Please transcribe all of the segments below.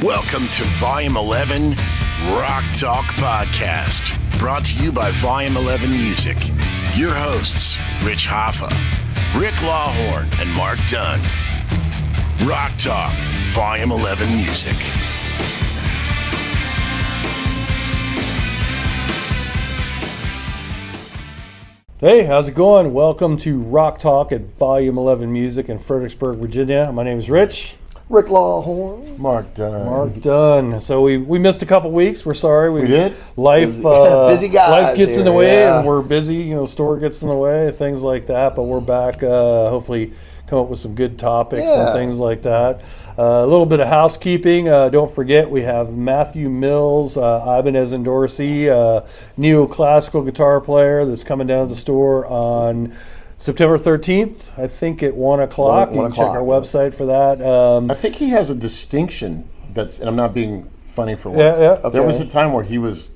Welcome to Volume 11 Rock Talk Podcast, brought to you by Volume 11 Music. Your hosts, Rich Hoffa, Rick Lawhorn, and Mark Dunn. Rock Talk, Volume 11 Music. Hey, how's it going? Welcome to Rock Talk at Volume 11 Music in Fredericksburg, Virginia. My name is Rich. Rick Lawhorn. Mark Dunn. So we missed a couple weeks. We're sorry. We did? Life, busy guys life gets in the here, way, yeah. and we're busy. Store gets in the way, things like that. But we're back. Hopefully, come up with some good topics and things like that. A little bit of housekeeping. Don't forget, we have Matthew Mills, Ibanez and Dorsey, neoclassical guitar player that's coming down to the store on September 13th, I think at 1 o'clock. You can check our website for that. I think he has a distinction that's, and I'm not being funny for Yeah, once. yeah. Okay. There was a time where he was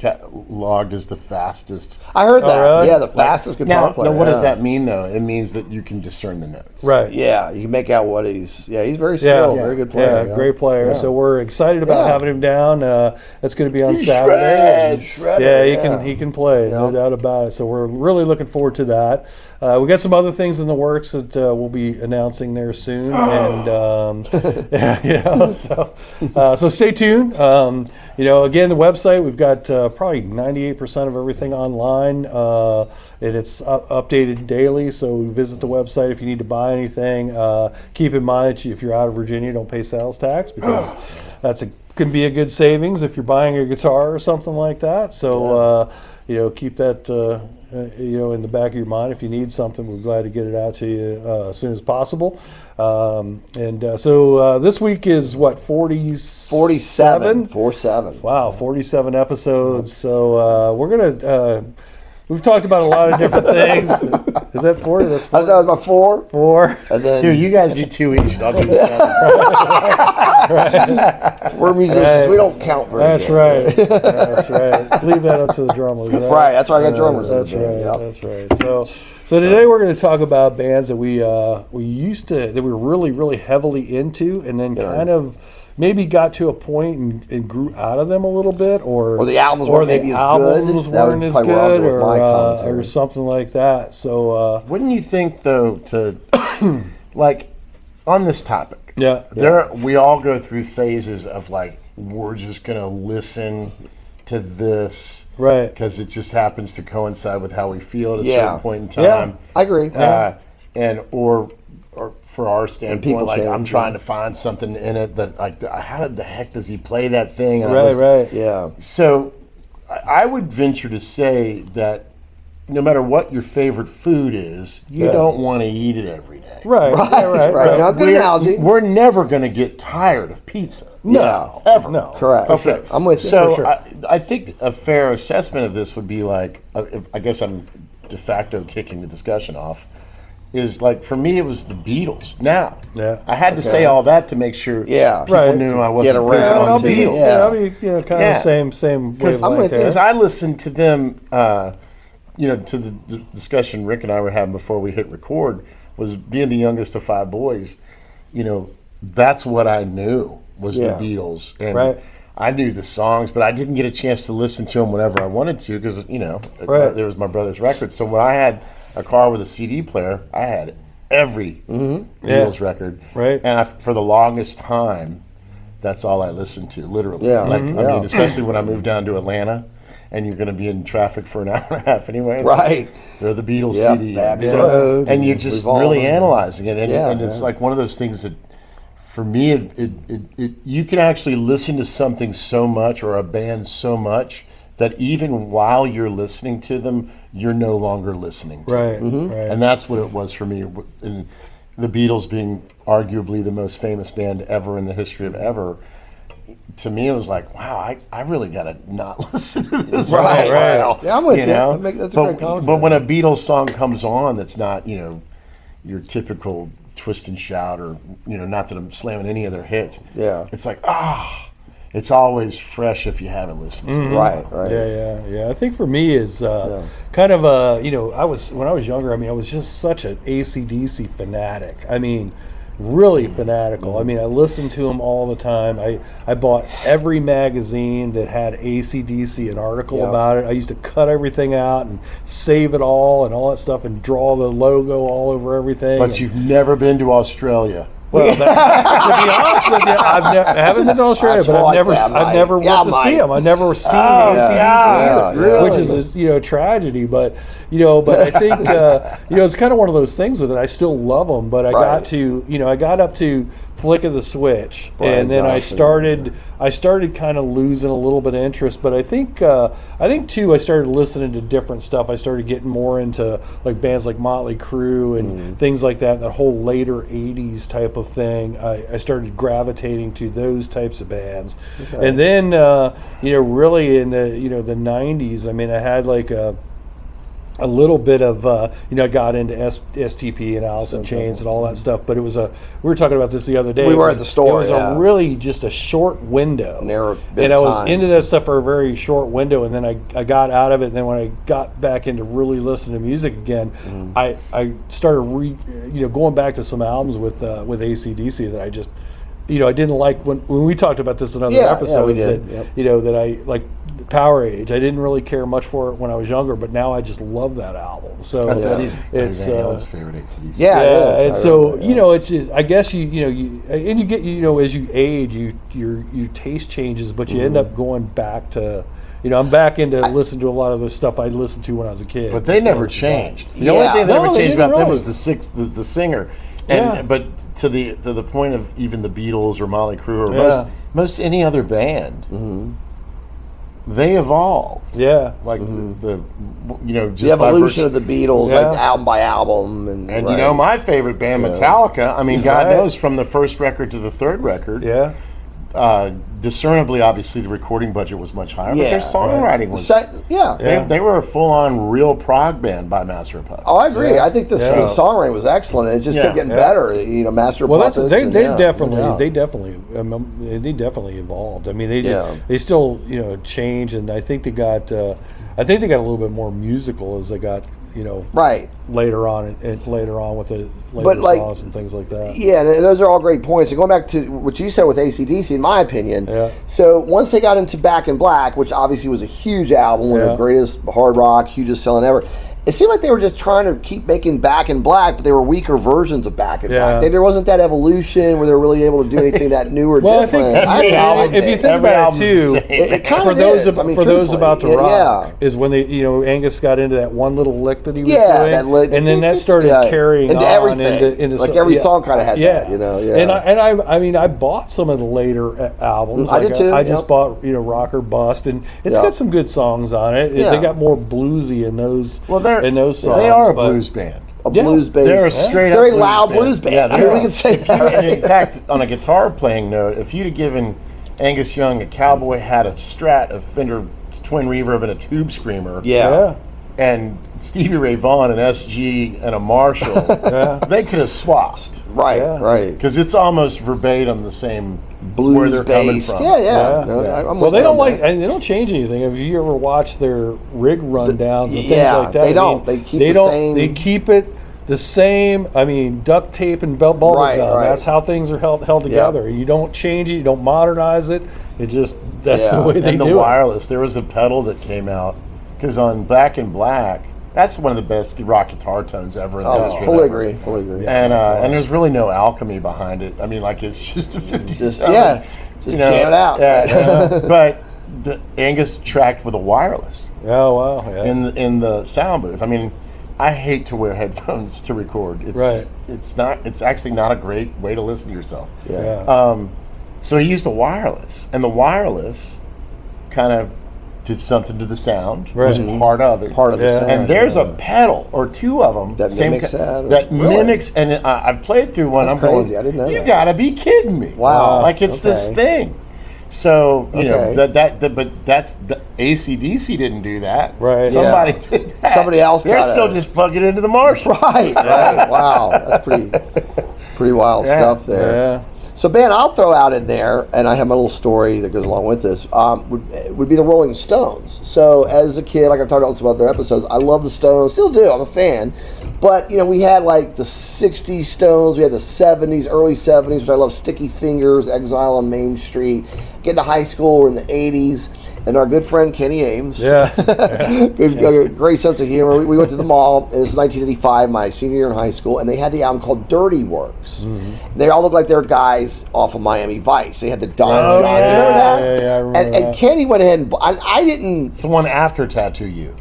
logged as the fastest. I heard that. really? Yeah, the fastest guitar player. Now, what does yeah. that mean, though? It means that you can discern the notes. Right. Yeah, you can make out what he's very skilled, very good player. Yeah, great player. Yeah. So we're excited about having him down. That's going to be on He Saturday. shreds. Yeah, he can play, no doubt about it. So we're really looking forward to that. We got some other things in the works that we'll be announcing there soon, and so stay tuned. Again, the website, we've got probably 98% of everything online, and it's updated daily. So visit the website if you need to buy anything. Keep in mind that if you're out of Virginia, don't pay sales tax, because can be a good savings if you're buying a guitar or something like that. So keep that in the back of your mind. If you need something, we're glad to get it out to you as soon as possible. So this week is what, 47? 47. Wow, 47 episodes. So we're gonna. We've talked about a lot of different things. Is that 40? That's 4. That was about 4. 4. And then Here, you guys do 2 each. I'll do the 7. we're musicians. Right. We don't count very That's good. right. That's right. Leave that up to the drummers. Right. That's why I got drummers. That's in the right. band. That's right. So today we're going to talk about bands that we were really, really heavily into, and then kind of maybe got to a point and grew out of them a little bit, or the albums weren't maybe as good. That weren't would as probably run good, with my commentary. or something like that. So Wouldn't you think, though, to like on this topic? We all go through phases of like, we're just gonna listen to this, right? Because it just happens to coincide with how we feel at a certain point in time. Yeah, I agree. Or for our standpoint, like change, I'm trying to find something in it that, like, how the heck does he play that thing? And Right. Yeah. So I would venture to say that no matter what your favorite food is, you don't want to eat it every day. Right. Now, good analogy. We're never going to get tired of pizza. No, ever. No. Correct. Okay, I'm with you. So For sure. I think a fair assessment of this would be like, I guess I'm de facto kicking the discussion off, is like, for me it was the Beatles. Now, I had to say all that to make sure people knew I wasn't picking on the Beatles. Kind of same wavelength. Because I listened to them, to the discussion Rick and I were having before we hit record, was being the youngest of 5 boys, that's what I knew was the Beatles. And I knew the songs, but I didn't get a chance to listen to them whenever I wanted to, because, there was my brother's record. So when I had a car with a CD player, I had every Beatles record. Right. And for the longest time, that's all I listened to, literally. I mean, especially when I moved down to Atlanta, and you're going to be in traffic for an hour and a half anyway. Right. They're the Beatles CD. So, and you're just really analyzing it. And it's like one of those things that, for me, you can actually listen to something so much, or a band so much, that even while you're listening to them, you're no longer listening to them. Right. And that's what it was for me. And the Beatles being arguably the most famous band ever in the history of ever, to me it was like, wow, I really got to not listen to this for a while. Yeah, I'm with you. That's a great comment. But when a Beatles song comes on that's not, your typical twist and shout, or, not that I'm slamming any of their hits, it's like, it's always fresh if you haven't listened to it. Right. Yeah. I think for me is kind of when I was younger, I was just such an AC/DC fanatic. I mean, really fanatical. I mean, I listened to them all the time. I bought every magazine that had AC/DC, an article about it. I used to cut everything out and save it all and all that stuff and draw the logo all over everything. But you've never been to Australia. Well, to be honest with you, I haven't been to Australia, but I've never went to see them. I've never seen AC/DC either, really? which is a tragedy. But I think it's kind of one of those things with it. I still love them, but I got up to flick of the switch, and then I started kind of losing a little bit of interest. But I think too, I started listening to different stuff. I started getting more into like bands like Motley Crue and things like that. That whole later '80s type of thing. I started gravitating to those types of bands, and then really in the the '90s. I mean, I had like a little bit of I got into STP and Alice in Chains and all that stuff, but we were talking about this the other day. We were at the store. It was a really just a short window, and I was into that stuff for a very short window, and then I got out of it. And then when I got back into really listening to music again, I started going back to some albums with AC/DC that I just I didn't like when we talked about this in other episodes that I like Power Age. I didn't really care much for it when I was younger, but now I just love that album. So That's it's Van favorite AC/DC. Yeah, and so it's just, I guess you get as you age, your taste changes, but you end up going back to. I'm back into listening to a lot of the stuff I listened to when I was a kid. But they never changed. The only thing that ever changed about them was the singer. And but to the point of even the Beatles or Motley Crue or most any other band, they evolved. Yeah, like the just the evolution of the Beatles, like album by album, and my favorite band, Metallica. I mean, God knows from the first record to the third record. Yeah. Discernibly, obviously, the recording budget was much higher, but their songwriting was. They were a full-on real prog band by Master of Puppets. Oh, I agree. I think the songwriting was excellent, and it just kept getting better. Master of Puppets. They definitely evolved. I mean, they still change, and I think they got a little bit more musical as they got. Later on with the later songs and things like that. Yeah, and those are all great points. And going back to what you said with AC/DC, in my opinion, so once they got into Back in Black, which obviously was a huge album, one of the greatest hard rock, hugest selling ever, it seemed like they were just trying to keep making Back in Black, but they were weaker versions of Back in Black. There wasn't that evolution where they were really able to do anything that new or different. If you think about it too, it kind for of those is. those about to rock, is when they Angus got into that one little lick that he was doing, and then that started carrying into on everything. into like every song kind of had that. And I bought some of the later albums. I did too. I just bought Rock or Bust, and it's got some good songs on it. They got more bluesy in those. Songs. They are a blues band. A blues band. They're a straight up very loud blues band. Yeah, I mean, we can say that. In fact, on a guitar playing note, if you'd have given Angus Young a cowboy hat, a Strat, a Fender twin reverb, and a tube screamer, and Stevie Ray Vaughan, an SG, and a Marshall, they could have swapped. Right. Because it's almost verbatim the same blues where they're coming from. Well, they don't change anything. Have you ever watched their rig rundowns and things like that? They don't. They keep the same. They keep it the same. I mean, duct tape and bubble gum. That's how things are held together. You don't change it. You don't modernize it. It just that's the way they do it. And the wireless. There was a pedal that came out because on Back in Black. That's one of the best rock guitar tones ever in the history. Fully agree. And there's really no alchemy behind it. I mean, like it's just a 57. Jam it out. But Angus tracked with a wireless. Oh wow! Yeah. In the sound booth. I mean, I hate to wear headphones to record. It's actually not a great way to listen to yourself. So he used a wireless, and the wireless kind of did something to the sound. Was part of it. Part of the sound. And there's a pedal or two of them that mimics that. That mimics. And I've played through one. That's crazy. I didn't know you gotta be kidding me! Wow. Like it's this thing. So but that's the AC/DC didn't do that. Right. Somebody did that. Somebody else. They're still just plugging into the Marshall. Right. Wow. That's pretty wild stuff there. Yeah. So, Ben, I'll throw out in there, and I have my little story that goes along with this, would be the Rolling Stones. So, as a kid, like I've talked about some other episodes, I love the Stones, still do, I'm a fan. But, we had like the 60s Stones, we had the 70s, early 70s, which I love, Sticky Fingers, Exile on Main Street. Get to high school, we're in the 80s, and our good friend Kenny Ames. Yeah. Great sense of humor. We went to the mall. It was 1985, my senior year in high school, and they had the album called Dirty Works. Mm-hmm. They all looked like they were guys off of Miami Vice. They had the Don John. Yeah. You remember that? Yeah, I remember that. And Kenny went ahead and I didn't. It's the one after Tattoo You.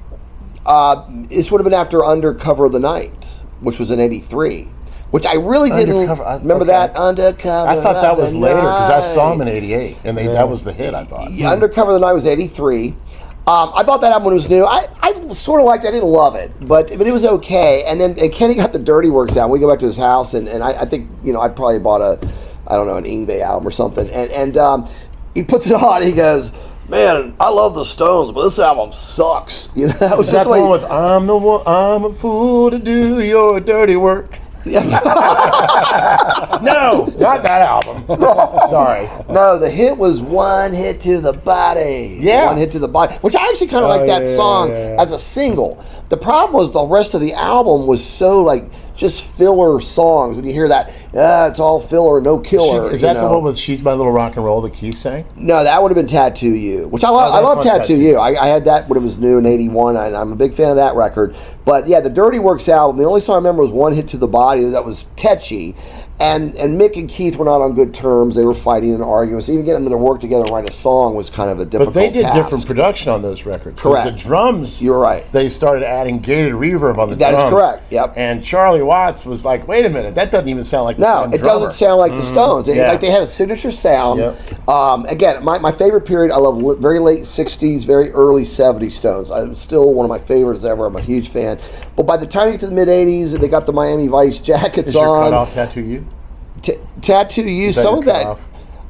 This would have been after Undercover of the Night, which was in '83, which I really didn't remember. That Undercover. I thought that was later because I saw him in Night. '88, and that was the hit. I thought. Yeah, Undercover of the Night was '83. I bought that album when it was new. I sort of liked it. I didn't love it, but it was okay. And then Kenny got the Dirty Works out. We go back to his house, and I think I probably bought an Ingve album or something, and he puts it on. He goes, "Man, I love the Stones, but this album sucks." That was Is that the one with I'm a fool to do your dirty work? No, not that album. Sorry. No, the hit was One Hit to the Body. Yeah. One Hit to the Body, which I actually kind of like that song as a single. The problem was the rest of the album was so just filler songs. When you hear that, it's all filler, no killer. Is that the one with She's My Little Rock and Roll that Keith sang? No, that would have been Tattoo You, which I love. I love Tattoo You. I had that when it was new in '81, and I'm a big fan of that record. But yeah, the Dirty Works album, the only song I remember was One Hit to the Body that was catchy. And Mick and Keith were not on good terms. They were fighting and arguing. So even getting them to work together and write a song was kind of a difficult But they did task. different production on those records. Correct. The drums, You're right. They started adding gated reverb on the That drums. is correct, yep. And Charlie Watts was like, wait a minute, that doesn't even sound like the No, same it drummer. doesn't sound like the Stones. Yeah. Like they had a signature sound. Yep. Again, my favorite period, I love very late 60s, very early 70s Stones. I'm still one of my favorites ever. I'm a huge fan. But by the time you get to the mid-80s, they got the Miami Vice jackets Is your on. cutoff Tattoo You? Tattoo You, Is that some your of that. cutoff?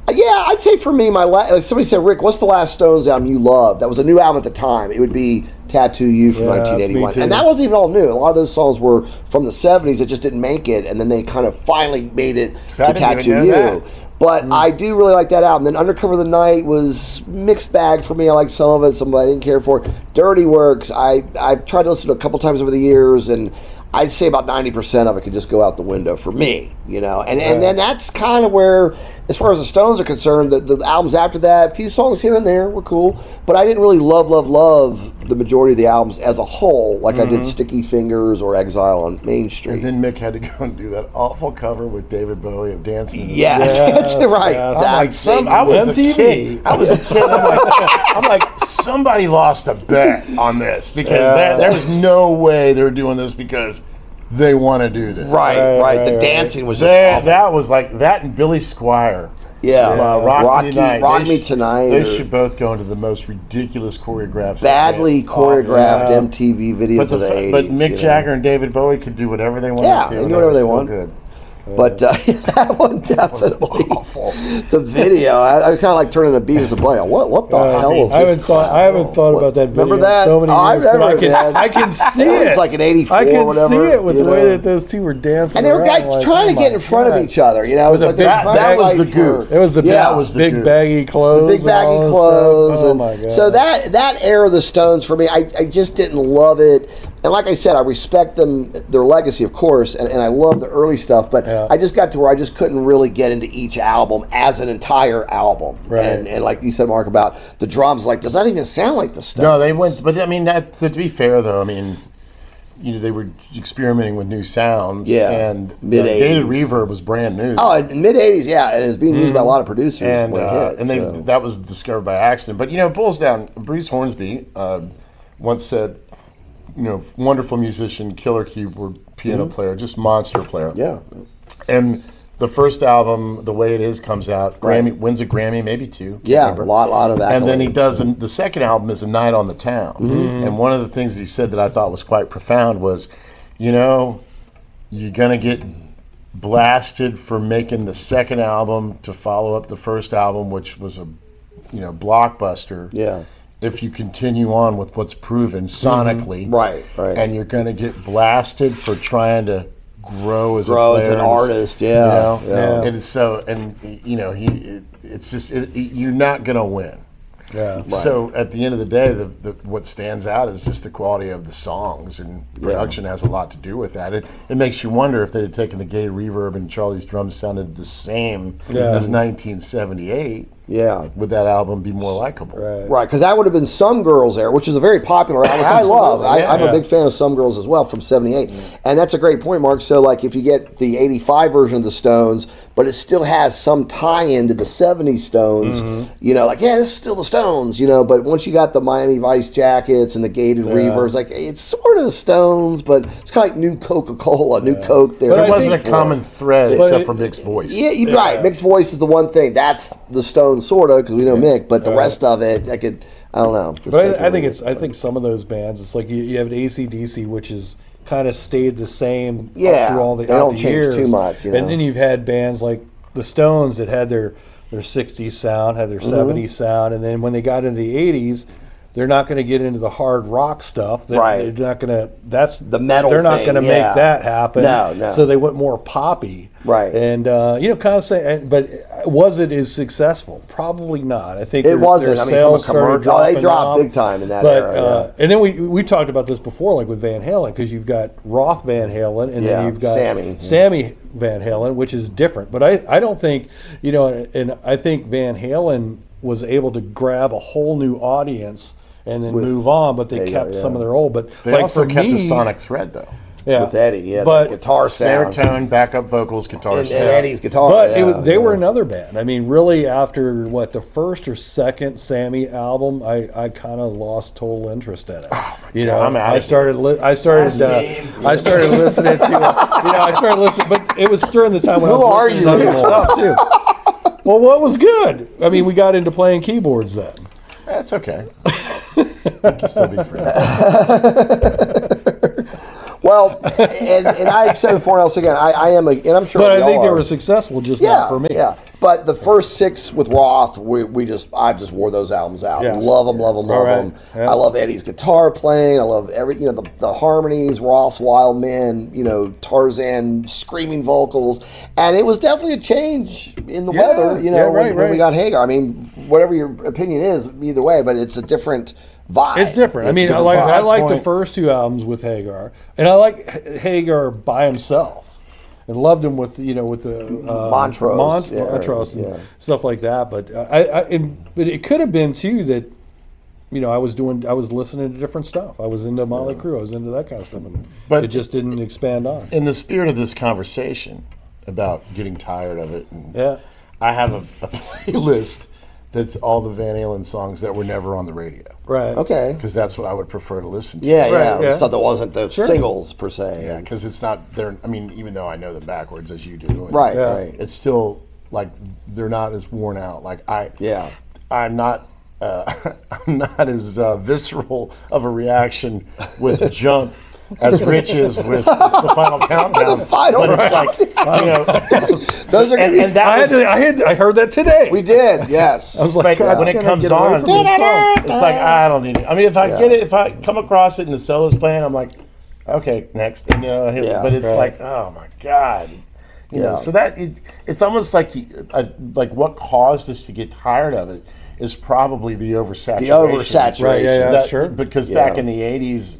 Yeah, I'd say for me, somebody said, Rick, what's the last Stones album you loved? That was a new album at the time. It would be Tattoo You from 1981. And that wasn't even all new. A lot of those songs were from the 70s that just didn't make it, and then they kind of finally made it to Tattoo You. But I do really like that album. Then Undercover of the Night was mixed bag for me. I like some of it, some I didn't care for. Dirty Works, I've tried to listen to a couple times over the years, and I'd say about 90% of it could just go out the window for me, And then that's kind of where, as far as the Stones are concerned, the albums after that, a few songs here and there were cool, but I didn't really love the majority of the albums as a whole, like I did Sticky Fingers or Exile on Main Street. And then Mick had to go and do that awful cover with David Bowie of Dancing in the Yeah, that's right. yes. I was MTV. a kid. I'm like, somebody lost a bet on this because there's no way they're doing this because they want to do this. Right. The dancing was just awful. That was like that and Billy Squire. Rock Me Tonight. They should both go into the most ridiculous choreographed, badly choreographed MTV videos of the 80s. But Mick Jagger and David Bowie could do whatever they wanted to. Yeah, they do whatever they want. Good. But that one definitely awful. The video, I kind of like turning a Beavis and Butthead. What the hell is this? I haven't thought about that video Remember that? in so many years. I remember but I can see it. it. It's like an 84 I can whatever, see it with the way that those two were dancing. And they were around, trying to get in front of each other. It was like that was the goof. It was the big baggy clothes. The big baggy clothes. Oh my god. So that era of the Stones for me, I just didn't love it. And like I said, I respect their legacy, of course, and I love the early stuff, but I just got to where I just couldn't really get into each album as an entire album. Right. And like you said, Mark, about the drums, does that even sound like the Stones? No, they went, but I mean, to be fair, though, I mean, they were experimenting with new sounds. Yeah. And Mid-80s. gated reverb was brand new. Oh, in mid-'80s, yeah, and it's being used by a lot of producers. And when it hit, that was discovered by accident. But, it boils down, Bruce Hornsby once said, wonderful musician, killer keyboard, piano player, just monster player. Yeah. And the first album, The Way It Is, comes out. Wins a Grammy, maybe two. Yeah, a lot of that. And then he does, the second album is A Night on the Town. And one of the things that he said that I thought was quite profound was, you're going to get blasted for making the second album to follow up the first album, which was a blockbuster. Yeah. If you continue on with what's proven sonically. Right. And you're going to get blasted for trying to grow as an artist, And so, it's just, you're not going to win. Yeah. So at the end of the day, what stands out is just the quality of the songs, and production has a lot to do with that. It makes you wonder if they'd have taken the gay reverb and Charlie's drums sounded the same as 1978. Yeah. Would that album be more likable? Right, because that would have been Some Girls Era, which is a very popular album, which I love. I'm a big fan of Some Girls as well from 78. And that's a great point, Mark. So, like, if you get the 85 version of the Stones, but it still has some tie-in to the 70s Stones, you know, like, this is still the Stones, you know, but once you got the Miami Vice jackets and the gated reverbs, like, it's sort of the Stones, but it's kind of like new Coca-Cola, new Coke there. But it wasn't a common thread except for Mick's voice. Yeah, you're right. Mick's voice is the one thing. That's the Stones, sort of, because we know Mick, but the rest of it, I don't know. But I think some of those bands, it's like you have an AC/DC, which is kind of stayed the same through all the they don't years. change too much. You know? And then you've had bands like the Stones that had their 60s sound, had their 70s sound, and then when they got into the 80s, they're not going to get into the hard rock stuff. They're not going to. That's the metal. They're not going to make that happen. No. So they went more poppy. Right. And kind of say, but was it as successful? Probably not. I think it wasn't. Their I mean, sales from a commercial, they dropped big time in that era. And then we talked about this before, like with Van Halen, because you've got Roth Van Halen, and then you've got Sammy Van Halen, which is different. But I don't think, and I think Van Halen was able to grab a whole new audience and then move on, but they kept some of their old. But they also kept the sonic thread, though. Yeah. With Eddie, but the guitar snare sound. tone, backup vocals, guitar sound. And Eddie's guitar. But they were another band. I mean, really, after the first or second Sammy album, I kind of lost total interest in it. I started listening to I started listening, but it was during the time when I was listening to other stuff too. Well, what was good? I mean, we got into playing keyboards then. That's okay. We can still be friends. Well, and I've said before, else again, I am, and I'm sure. But I think they were successful, just not for me. Yeah, but the first 6 with Roth, I just wore those albums out. Yes. Love them. Yeah. I love Eddie's guitar playing. I love the harmonies, Roth's Wild Man, Tarzan screaming vocals, and it was definitely a change in the weather. When we got Hagar. I mean, whatever your opinion is, either way, but it's a different vibe. It's different. I mean, I like the first 2 albums with Hagar, and I like Hagar by himself, and loved him with the Montrose and stuff like that. But but it could have been too that I was listening to different stuff. I was into Motley Crue. I was into that kind of stuff, but it just didn't expand on. In the spirit of this conversation about getting tired of it, I have a playlist. That's all the Van Halen songs that were never on the radio. Right. Okay. Because that's what I would prefer to listen to. Yeah. Stuff that wasn't the singles per se. Yeah, because it's not there. I mean, even though I know them backwards as you do. Right. It's still like they're not as worn out. Like I'm not as visceral of a reaction with Jump as Rich is with the Final Countdown. But it's like, those are. And I heard that today. We did, yes. I was like, when it comes on, it's like I don't need it. I mean, if I get it, if I come across it and the solo's playing, I'm like, okay, next. And, but it's like, oh my God. So that it's almost like what caused us to get tired of it is probably the oversaturation. Right, sure. Because back in the 80s,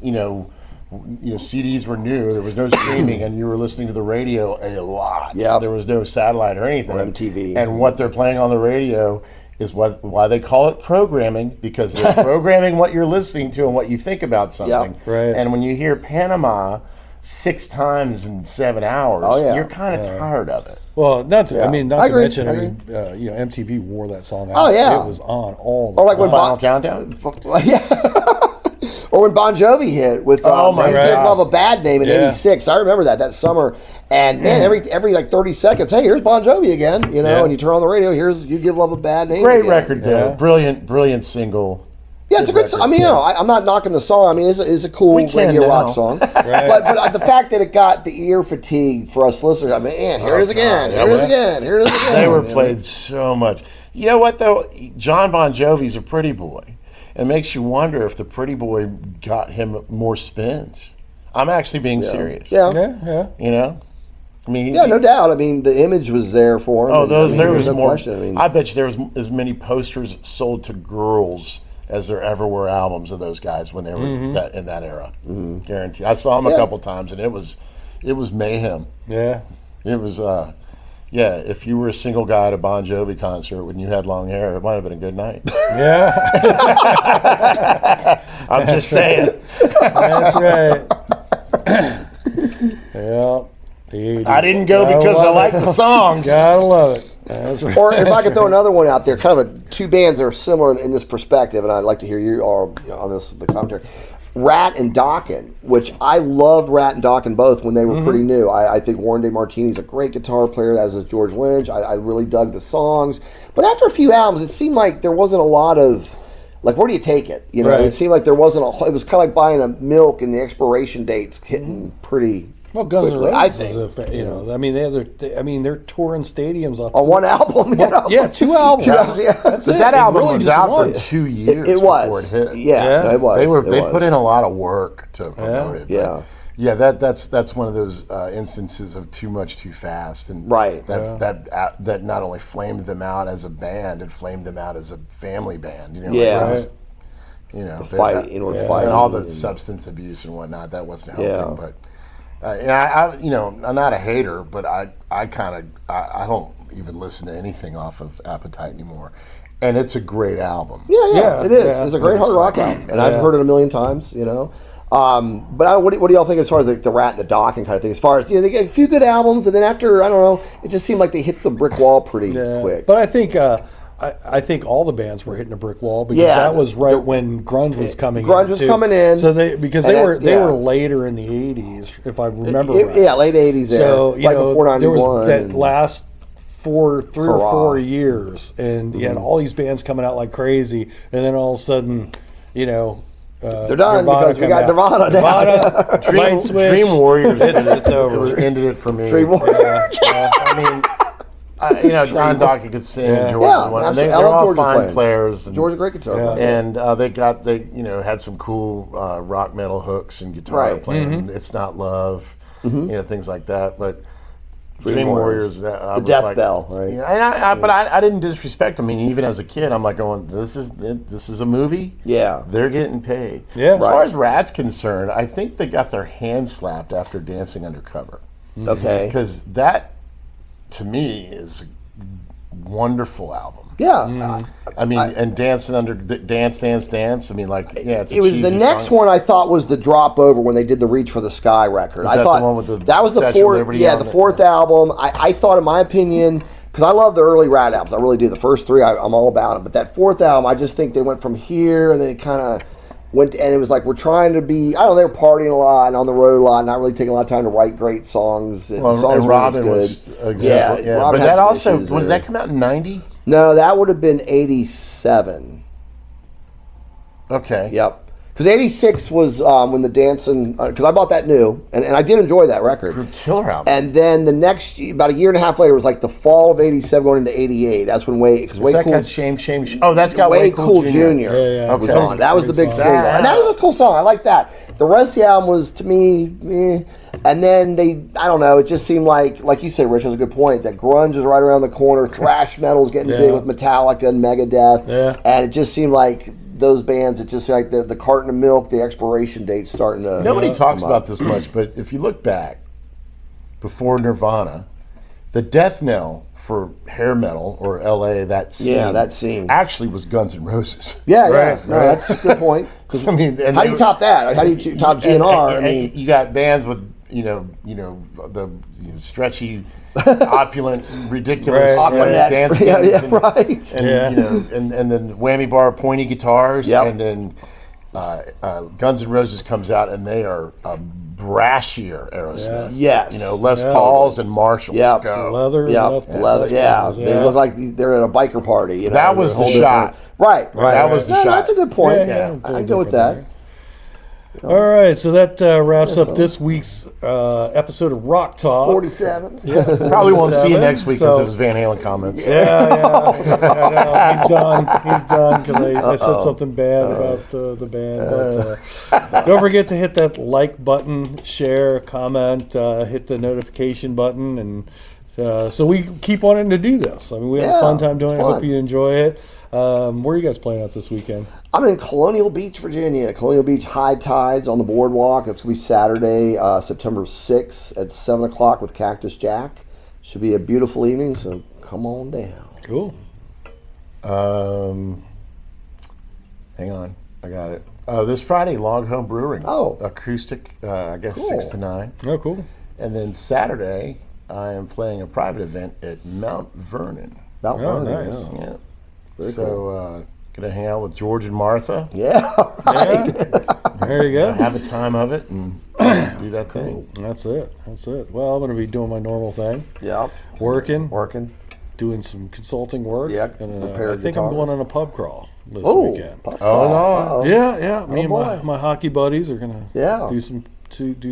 CDs were new. There was no streaming, and you were listening to the radio a lot. Yeah, there was no satellite or anything. Or MTV. And what they're playing on the radio is why they call it programming, because they're programming what you're listening to and what you think about something. Yep. Right. And when you hear Panama 6 times in 7 hours, you're kind of tired of it. Well, not to mention, MTV wore that song out. Oh yeah, it was on all the time. Like when Final Countdown. Or when Bon Jovi hit with Give Love a Bad Name in '86. I remember that summer. And man, every like 30 seconds, hey, here's Bon Jovi again, and you turn on the radio, here's You Give Love a Bad Name. Great record though. Brilliant single. Yeah, it's a good song. I mean, I'm not knocking the song. I mean, it's a cool radio rock song. But the fact that it got the ear fatigue for us listeners, I mean, man, here it is again. They were played so much. You know what though? John Bon Jovi's a pretty boy. It makes you wonder if the pretty boy got him more spins. I'm actually being serious. Yeah. I mean, yeah, no doubt. I mean, the image was there for him. Oh, there was no more. question. I mean, I bet you there was as many posters sold to girls as there ever were albums of those guys when they were in that era. Guaranteed. I saw them a couple times, and it was mayhem. Yeah. It was. If you were a single guy at a Bon Jovi concert when you had long hair, it might have been a good night. Yeah. I'm just saying. That's right. Yeah. I didn't go because I like the songs. Gotta love it. That's right. or if I could throw another one out there, kind of two bands that are similar in this perspective, and I'd like to hear you all on this, the commentary. Rat and Dokken, which I loved Rat and Dokken both when they were pretty new. I think Warren Day Martini's a great guitar player, as is George Lynch. I really dug the songs. But after a few albums, it seemed like there wasn't a lot of, like, where do you take it? You know, Right. it seemed like there wasn't it was kind of like buying a milk and the expiration dates hitting pretty Well, Guns N' quickly, I Roses think. is I mean, they're touring stadiums On one album, you know? Yeah, 2 albums. Two albums, yeah. That's But it. that It album really was just out was. for 2 years It before was. it hit. Yeah, it was. They It put was. in a lot of work to promote it. but Yeah. Yeah, that's one of those instances of too much too fast, and Right. that not only flamed them out as a band, it flamed them out as a family band. You know, Yeah. like it was, you know, fight, inward and fighting all the and- substance abuse and whatnot, that wasn't helping. Yeah. But and I, you know, I'm not a hater, but I don't even listen to anything off of Appetite anymore, and it's a great album. Yeah, it is. yeah. It's a great hard rock album, and I've heard it a million times. You know, but what do y'all think as far as the Rat and the Dokken kind of thing? As far as, you know, they get a few good albums, and then after, I don't know, it just seemed like they hit the brick wall pretty quick. But I think I think all the bands were hitting a brick wall because Yeah, that was right when grunge was coming in. Grunge was too. coming in. So they And were later in the 80s, if I remember right. Yeah, late '80s there, So, you right know, before there '91. was that last 3 or Hurrah. 4 years, and you had all these bands coming out like crazy, and then all of a sudden, you know, they're done Nirvana because we come got out. Nirvana now. Light Switch. Dream Warriors, It's over. It ended it for me. Dream Warriors. I mean, you know, Don Dokken could sing, Yeah. George Yeah, was one. absolutely. They're I love all George's fine playing. players. And, George's a great guitar player. and they you know, had some cool rock metal hooks and guitar Right. playing. It's Not Love, you know, things like that. But Dream Warriors, Warriors. I The was Death like, Bell, right? Yeah, but I didn't disrespect. I mean, even as a kid, I'm like going, this is a movie. Yeah. They're getting paid. Yeah. As far Right. as Rat's concerned, I think they got their hands slapped after Dancing Undercover. Okay. Because that, to me, is a wonderful album. Yeah. I mean, and Dance. I mean, like, yeah, it's a It was the cheesy next song. one I thought was the drop over when they did the Reach for the Sky record. Is I that thought the one with the that was the Statue of fourth. Liberty Yeah, on the it? fourth album. I thought, in my opinion, because I love the early Rat albums, I really do. The first three, I'm all about them. But that fourth album, I just think they went from here and then it kind of went, and it was like we're trying to be. I don't know, they were partying a lot and on the road a lot, not really taking a lot of time to write great songs. And Well, the songs and were Robin good. was example. Yeah, Robin but had that some also, issues when did there. that come out in 90? No, that would have been 87. Okay. Yep. Because 86 was when the Dancing, because I bought that new, and I did enjoy that record. Killer album. And then the next, about a year and a half later, was like the fall of 87 going into 88. That's when Has Way that Cool, got Shame. Oh, that's got Way Cool Jr. Yeah. was Okay. on. That was the big Great single. song. And that was a cool song. I like that. The rest of the album was, to me, eh. And then I don't know, it just seemed like you say, Rich, has a good point, that grunge is right around the corner, thrash metal's getting big with Metallica and Megadeth. Yeah. And it just seemed like those bands, it just like the carton of milk, the expiration date starting to. Nobody talks come up. about this much, but if you look back, before Nirvana, the death knell for hair metal or LA, that scene, actually was Guns N' Roses. Yeah, Right, No, that's a good point. 'Cause I mean, and how do you top that? How do you top GNR? and I mean, you got bands with the stretchy, opulent, ridiculous Right, Aquanet. dance Yeah, skins yeah, and, right. and then whammy bar pointy guitars, Yep. and then Guns N' Roses comes out and they are a brashier Aerosmith. Yes. Les Pauls and Marshalls. Yep. Go. Leather. Yeah, left leather. left Yeah, palms, they look like they're at a biker party. You know, That was they're a the whole shot. different- Right. That was the shot. That's a good point. Yeah, I can go with that. All right, so that wraps up this week's episode of Rock Talk. 47. Yeah, Probably won't see you next week because So- it was Van Halen comments. Yeah. I know. He's done because I said something bad about the band. But don't forget to hit that like button, share, comment, hit the notification button, and so we keep wanting to do this. I mean, we have a fun time doing it. I hope you enjoy it. Where are you guys playing out this weekend? I'm in Colonial Beach, Virginia. Colonial Beach High Tides on the boardwalk. It's going to be Saturday, September 6th at 7 o'clock with Cactus Jack. Should be a beautiful evening, so come on down. Cool. Hang on, I got it. This Friday, Log Home Brewing. Acoustic, I guess Cool. 6 to 9. Oh, cool. And then Saturday, I am playing a private event at Mount Vernon. Mount Vernon. nice. Yeah. Yeah. So, gonna hang out with George and Martha. Yeah. Right. There you go. Have a time of it and do that thing. That's it. Well, I'm going to be doing my normal thing. Yeah. Working, Doing some consulting work. Yeah, And repair I think I'm guitars. going on a pub crawl this Oh, weekend. Oh, no. Yeah. Me and boy. my hockey buddies are going to Yeah. do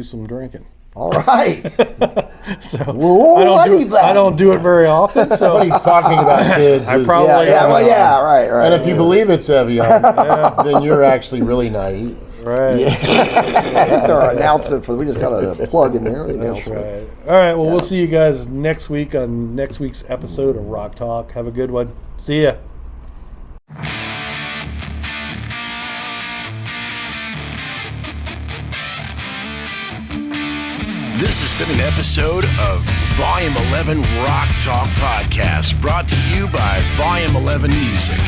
some drinking. All right. So Well, I don't do it very often. So What he's talking about, kids. I is- probably right. And if you believe it's Evian, then you're actually really naive. right. That's our announcement for. We just got a plug in there. The That's announcement. right. All right. Well, we'll see you guys next week on next week's episode of Rock Talk. Have a good one. See ya. This has been an episode of Volume 11 Rock Talk Podcast, brought to you by Volume 11 Music.